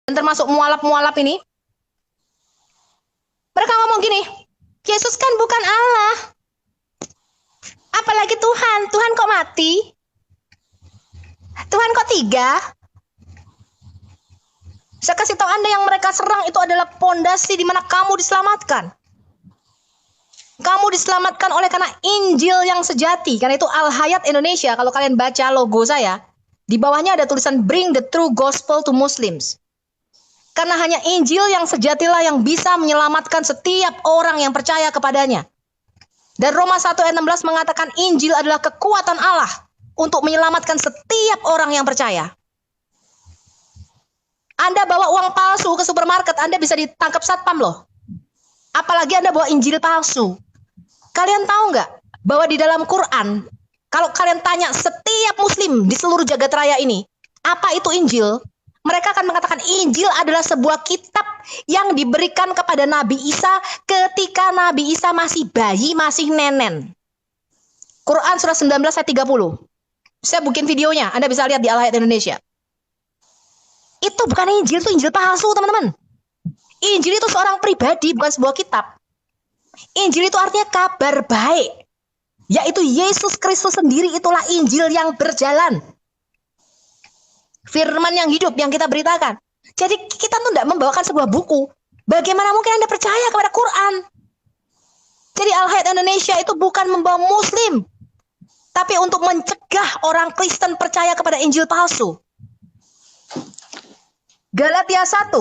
dan termasuk mualaf-mualaf ini, mereka ngomong gini, Yesus kan bukan Allah, apalagi Tuhan. Tuhan kok mati? Tuhan kok tiga? Saya kasih tahu Anda, yang mereka serang itu adalah pondasi di mana kamu diselamatkan. Kamu diselamatkan oleh karena Injil yang sejati. Karena itu Al-Hayat Indonesia, kalau kalian baca logo saya, di bawahnya ada tulisan Bring the True Gospel to Muslims. Karena hanya Injil yang sejatilah yang bisa menyelamatkan setiap orang yang percaya kepadanya. Dan Roma 1 ayat 16 mengatakan Injil adalah kekuatan Allah untuk menyelamatkan setiap orang yang percaya. Anda bawa uang palsu ke supermarket, Anda bisa ditangkap satpam loh. Apalagi Anda bawa Injil palsu. Kalian tahu nggak bahwa di dalam Quran, kalau kalian tanya setiap muslim di seluruh jagat raya ini, apa itu Injil? Mereka akan mengatakan Injil adalah sebuah kitab yang diberikan kepada Nabi Isa ketika Nabi Isa masih bayi, masih nenen. Quran surah 19 ayat 30. Saya bikin videonya, Anda bisa lihat di Al-Hayat Indonesia. Itu bukan Injil, itu Injil palsu, teman-teman. Injil itu seorang pribadi, bukan sebuah kitab. Injil itu artinya kabar baik, yaitu Yesus Kristus sendiri. Itulah Injil yang berjalan, firman yang hidup yang kita beritakan. Jadi kita tuh tidak membawakan sebuah buku. Bagaimana mungkin Anda percaya kepada Quran? Jadi Al-Hayat Indonesia itu bukan membawa muslim, tapi untuk mencegah orang Kristen percaya kepada Injil palsu. Galatia 1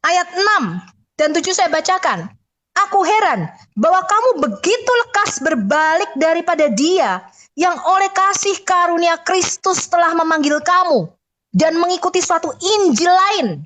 ayat 6 dan 7 saya bacakan. Aku heran bahwa kamu begitu lekas berbalik daripada Dia yang oleh kasih karunia Kristus telah memanggil kamu dan mengikuti suatu Injil lain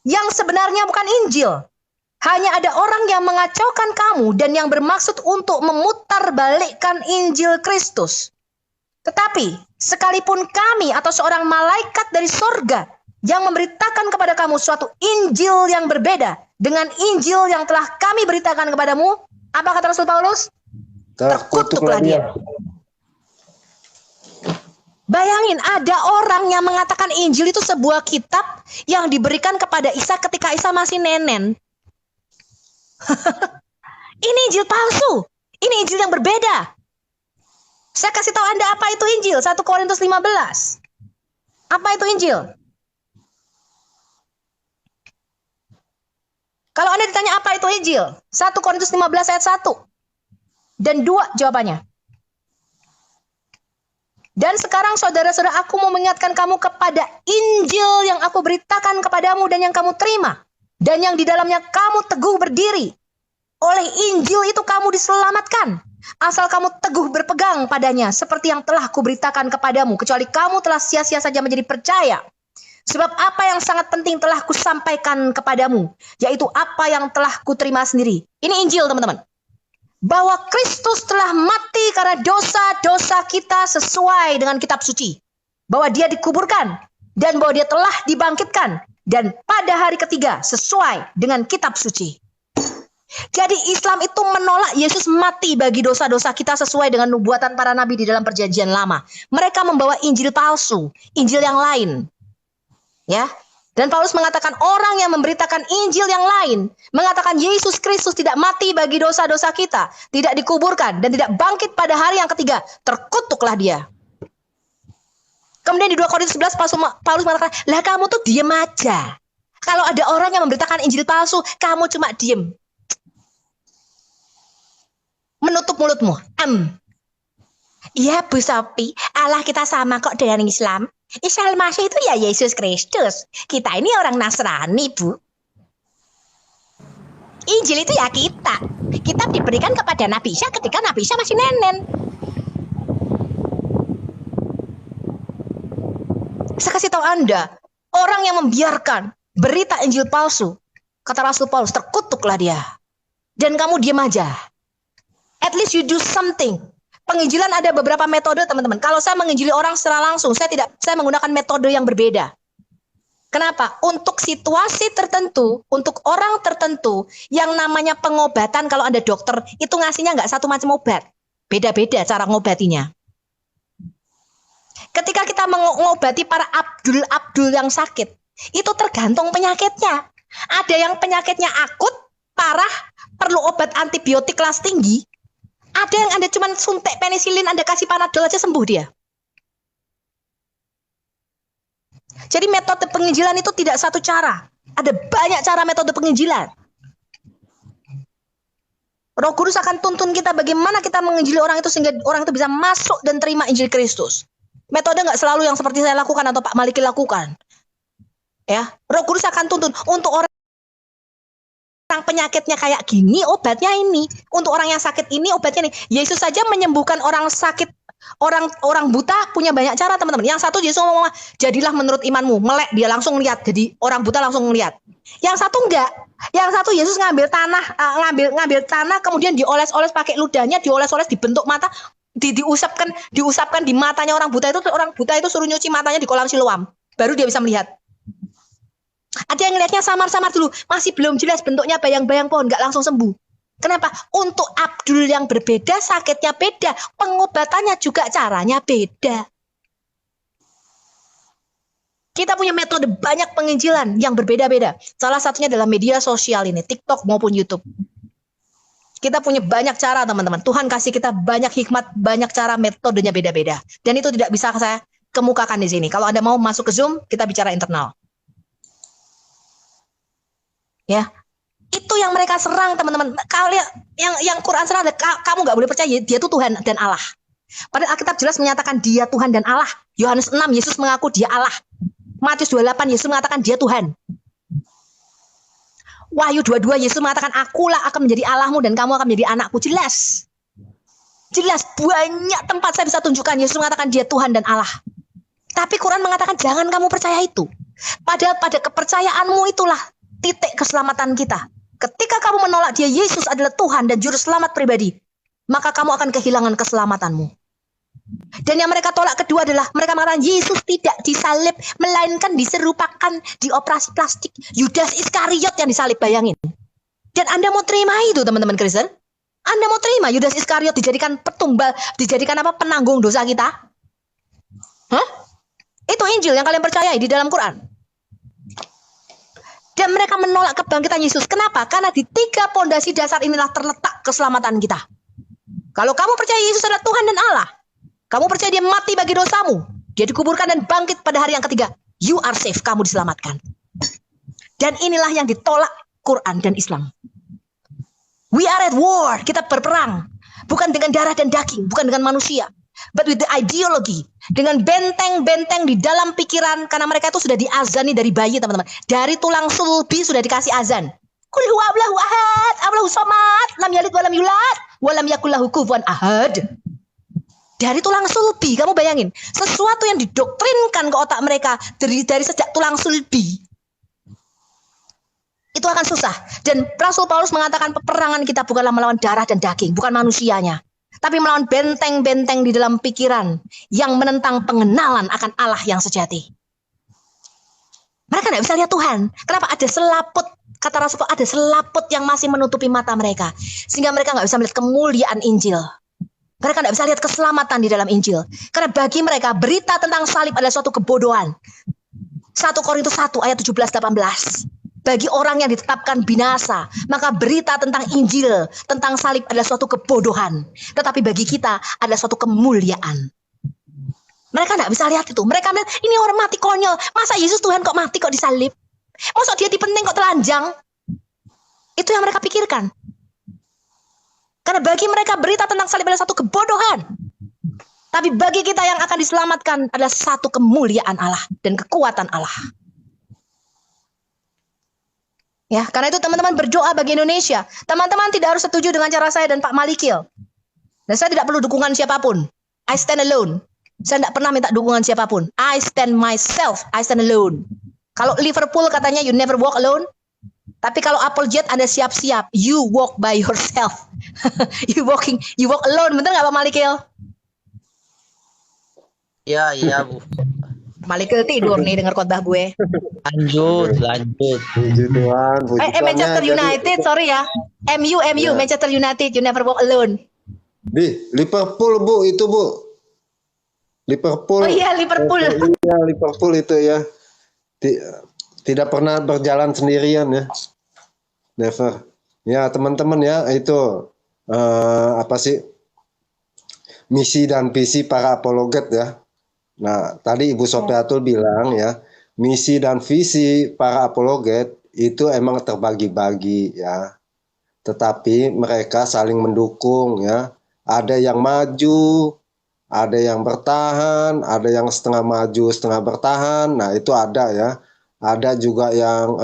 yang sebenarnya bukan Injil. Hanya ada orang yang mengacaukan kamu dan yang bermaksud untuk memutarbalikkan Injil Kristus. Tetapi sekalipun kami atau seorang malaikat dari sorga yang memberitakan kepada kamu suatu Injil yang berbeda dengan Injil yang telah kami beritakan kepadamu, apa kata Rasul Paulus? Terkutuklah dia. Bayangin, ada orang yang mengatakan Injil itu sebuah kitab yang diberikan kepada Isa ketika Isa masih nenen. Ini Injil palsu. Ini Injil yang berbeda. Saya kasih tahu Anda apa itu Injil. 1 Korintus 15. Apa itu Injil? Kalau Anda ditanya apa itu Injil, 1 Korintus 15 ayat 1 dan 2 jawabannya. Dan sekarang saudara-saudara, aku mau mengingatkan kamu kepada Injil yang aku beritakan kepadamu dan yang kamu terima, dan yang di dalamnya kamu teguh berdiri. Oleh Injil itu kamu diselamatkan, asal kamu teguh berpegang padanya, seperti yang telah kuberitakan kepadamu, kecuali kamu telah sia-sia saja menjadi percaya. Sebab apa yang sangat penting telah kusampaikan kepadamu, yaitu apa yang telah kuterima sendiri. Ini Injil, teman-teman. Bahwa Kristus telah mati karena dosa-dosa kita sesuai dengan kitab suci. Bahwa dia dikuburkan dan bahwa dia telah dibangkitkan dan pada hari ketiga sesuai dengan kitab suci. Jadi Islam itu menolak Yesus mati bagi dosa-dosa kita sesuai dengan nubuatan para nabi di dalam perjanjian lama. Mereka membawa Injil palsu, Injil yang lain. Ya, dan Paulus mengatakan orang yang memberitakan Injil yang lain, mengatakan Yesus Kristus tidak mati bagi dosa-dosa kita, tidak dikuburkan dan tidak bangkit pada hari yang ketiga, terkutuklah dia. Kemudian di 2 Korintus 11 Paulus mengatakan, lah kamu tuh diem aja. Kalau ada orang yang memberitakan Injil palsu, kamu cuma diem, menutup mulutmu. Iya Bu Sophie, Allah kita sama kok dengan Islam. Isa al-Masih itu ya Yesus Kristus. Kita ini orang Nasrani, Bu. Injil itu ya kita. Kita diberikan kepada Nabi Isa ketika Nabi Isa masih nenen. Saya kasih tahu Anda, orang yang membiarkan berita Injil palsu, kata Rasul Paulus, terkutuklah dia. Dan kamu diam aja. At least you do something. Penginjilan ada beberapa metode, teman-teman. Kalau saya menginjili orang secara langsung, saya menggunakan metode yang berbeda. Kenapa? Untuk situasi tertentu, untuk orang tertentu, yang namanya pengobatan, kalau Anda dokter, itu ngasihnya nggak satu macam obat. Beda-beda cara ngobatinya. Ketika kita mengobati para Abdul yang sakit, itu tergantung penyakitnya. Ada yang penyakitnya akut, parah, perlu obat antibiotik kelas tinggi. Ada yang Anda cuma suntik penisilin, Anda kasih Panadol aja sembuh dia. Jadi metode penginjilan itu tidak satu cara. Ada banyak cara metode penginjilan. Roh Kudus akan tuntun kita bagaimana kita menginjili orang itu sehingga orang itu bisa masuk dan terima Injil Kristus. Metode nggak selalu yang seperti saya lakukan atau Pak Maliki lakukan. Ya, Roh Kudus akan tuntun untuk orang penyakitnya kayak gini, obatnya ini. Untuk orang yang sakit ini, obatnya ini. Yesus saja menyembuhkan orang sakit, orang buta punya banyak cara, teman-teman. Yang satu Yesus ngomong, jadilah menurut imanmu. Melek, dia langsung lihat. Jadi orang buta langsung lihat. Yang satu enggak. Yang satu Yesus ngambil tanah, kemudian dioles-oles pakai ludahnya, dioles-oles dibentuk mata, diusapkan di matanya orang buta itu suruh nyuci matanya di kolam Siloam. Baru dia bisa melihat. Ada yang ngelihatnya samar-samar dulu, masih belum jelas bentuknya bayang-bayang pohon, nggak langsung sembuh. Kenapa? Untuk Abdul yang berbeda, sakitnya beda, pengobatannya juga caranya beda. Kita punya metode banyak penginjilan yang berbeda-beda. Salah satunya adalah media sosial ini, TikTok maupun YouTube. Kita punya banyak cara, teman-teman. Tuhan kasih kita banyak hikmat, banyak cara, metodenya beda-beda. Dan itu tidak bisa saya kemukakan di sini. Kalau Anda mau masuk ke Zoom, kita bicara internal. Ya, itu yang mereka serang, teman-teman. Kalau yang Quran serang, kamu nggak boleh percaya dia itu Tuhan dan Allah. Padahal Alkitab jelas menyatakan dia Tuhan dan Allah. Yohanes 6 Yesus mengaku dia Allah. Matius 28 Yesus mengatakan dia Tuhan. Wahyu 22 Yesus mengatakan akulah akan menjadi Allahmu dan kamu akan menjadi anakku. Jelas banyak tempat saya bisa tunjukkan Yesus mengatakan dia Tuhan dan Allah. Tapi Quran mengatakan jangan kamu percaya itu. Padahal pada kepercayaanmu itulah titik keselamatan kita. Ketika kamu menolak dia Yesus adalah Tuhan dan juru selamat pribadi, maka kamu akan kehilangan keselamatanmu. Dan yang mereka tolak kedua adalah mereka mengatakan Yesus tidak disalib, melainkan diserupakan di operasi plastik. Yudas Iskariot yang disalib, bayangin. Dan Anda mau terima itu, teman-teman Kristen? Anda mau terima Yudas Iskariot dijadikan petumbal, dijadikan apa, penanggung dosa kita? Hah? Itu Injil yang kalian percayai di dalam Quran. Dan mereka menolak kebangkitan Yesus. Kenapa? Karena di 3 pondasi dasar inilah terletak keselamatan kita. Kalau kamu percaya Yesus adalah Tuhan dan Allah, kamu percaya dia mati bagi dosamu, dia dikuburkan dan bangkit pada hari yang ketiga, you are safe, kamu diselamatkan. Dan inilah yang ditolak Quran dan Islam. We are at war, kita berperang. Bukan dengan darah dan daging, bukan dengan manusia. But with the ideology, dengan benteng-benteng di dalam pikiran, karena mereka itu sudah diazani dari bayi, teman-teman. Dari tulang sulbi sudah dikasih azan. Qul huwa Allahu ahad, Allahu samad, lam yalid walam yulad, walam yakul lahu kufuwan ahad. Dari tulang sulbi, kamu bayangin, sesuatu yang didoktrinkan ke otak mereka dari sejak tulang sulbi. Itu akan susah. Dan Rasul Paulus mengatakan peperangan kita bukanlah melawan darah dan daging, bukan manusianya, tapi melawan benteng-benteng di dalam pikiran yang menentang pengenalan akan Allah yang sejati. Mereka tidak bisa lihat Tuhan. Kenapa? Ada selaput, kata Rasul, ada selaput yang masih menutupi mata mereka. Sehingga mereka nggak bisa melihat kemuliaan Injil. Mereka tidak bisa lihat keselamatan di dalam Injil. Karena bagi mereka berita tentang salib adalah suatu kebodohan. 1 Korintus 1 ayat 17-18. Bagi orang yang ditetapkan binasa, maka berita tentang Injil, tentang salib adalah suatu kebodohan. Tetapi bagi kita adalah suatu kemuliaan. Mereka tidak bisa lihat itu. Mereka melihat, ini orang mati konyol. Masa Yesus Tuhan kok mati, kok disalib? Masa dia dipenting kok telanjang? Itu yang mereka pikirkan. Karena bagi mereka berita tentang salib adalah satu kebodohan. Tapi bagi kita yang akan diselamatkan adalah satu kemuliaan Allah dan kekuatan Allah. Ya, karena itu teman-teman berdoa bagi Indonesia. Teman-teman tidak harus setuju dengan cara saya dan Pak Malikil. Dan saya tidak perlu dukungan siapapun. I stand alone. Saya tidak pernah minta dukungan siapapun. I stand myself. I stand alone. Kalau Liverpool katanya you never walk alone. Tapi kalau Apple Jet Anda siap-siap. You walk by yourself. you walk alone. Bener nggak Pak Malikil? Iya Bu. Malikil tidur nih dengar khotbah gue. Lanjut. Puji Tuhan, Manchester United, sorry ya. MU, ya. Manchester United, you never walk alone. Di Liverpool Bu, itu Bu. Liverpool. Oh iya, Liverpool. Iya, Liverpool itu ya. Tidak pernah berjalan sendirian ya. Never. Ya, teman-teman ya, itu apa sih? Misi dan visi para apologet ya. Nah, tadi Ibu Sofiatul bilang ya, misi dan visi para apologet itu emang terbagi-bagi ya. Tetapi mereka saling mendukung ya. Ada yang maju, ada yang bertahan, ada yang setengah maju, setengah bertahan. Nah, itu ada ya. Ada juga yang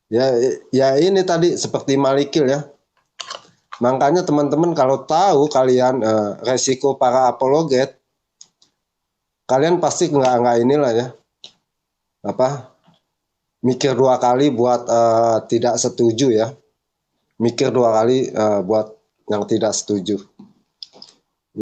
ya ini tadi seperti Malikil ya. Makanya teman-teman kalau tahu kalian resiko para apologet, kalian pasti nggak inilah ya. Apa? Mikir dua kali buat tidak setuju ya. Mikir dua kali buat yang tidak setuju.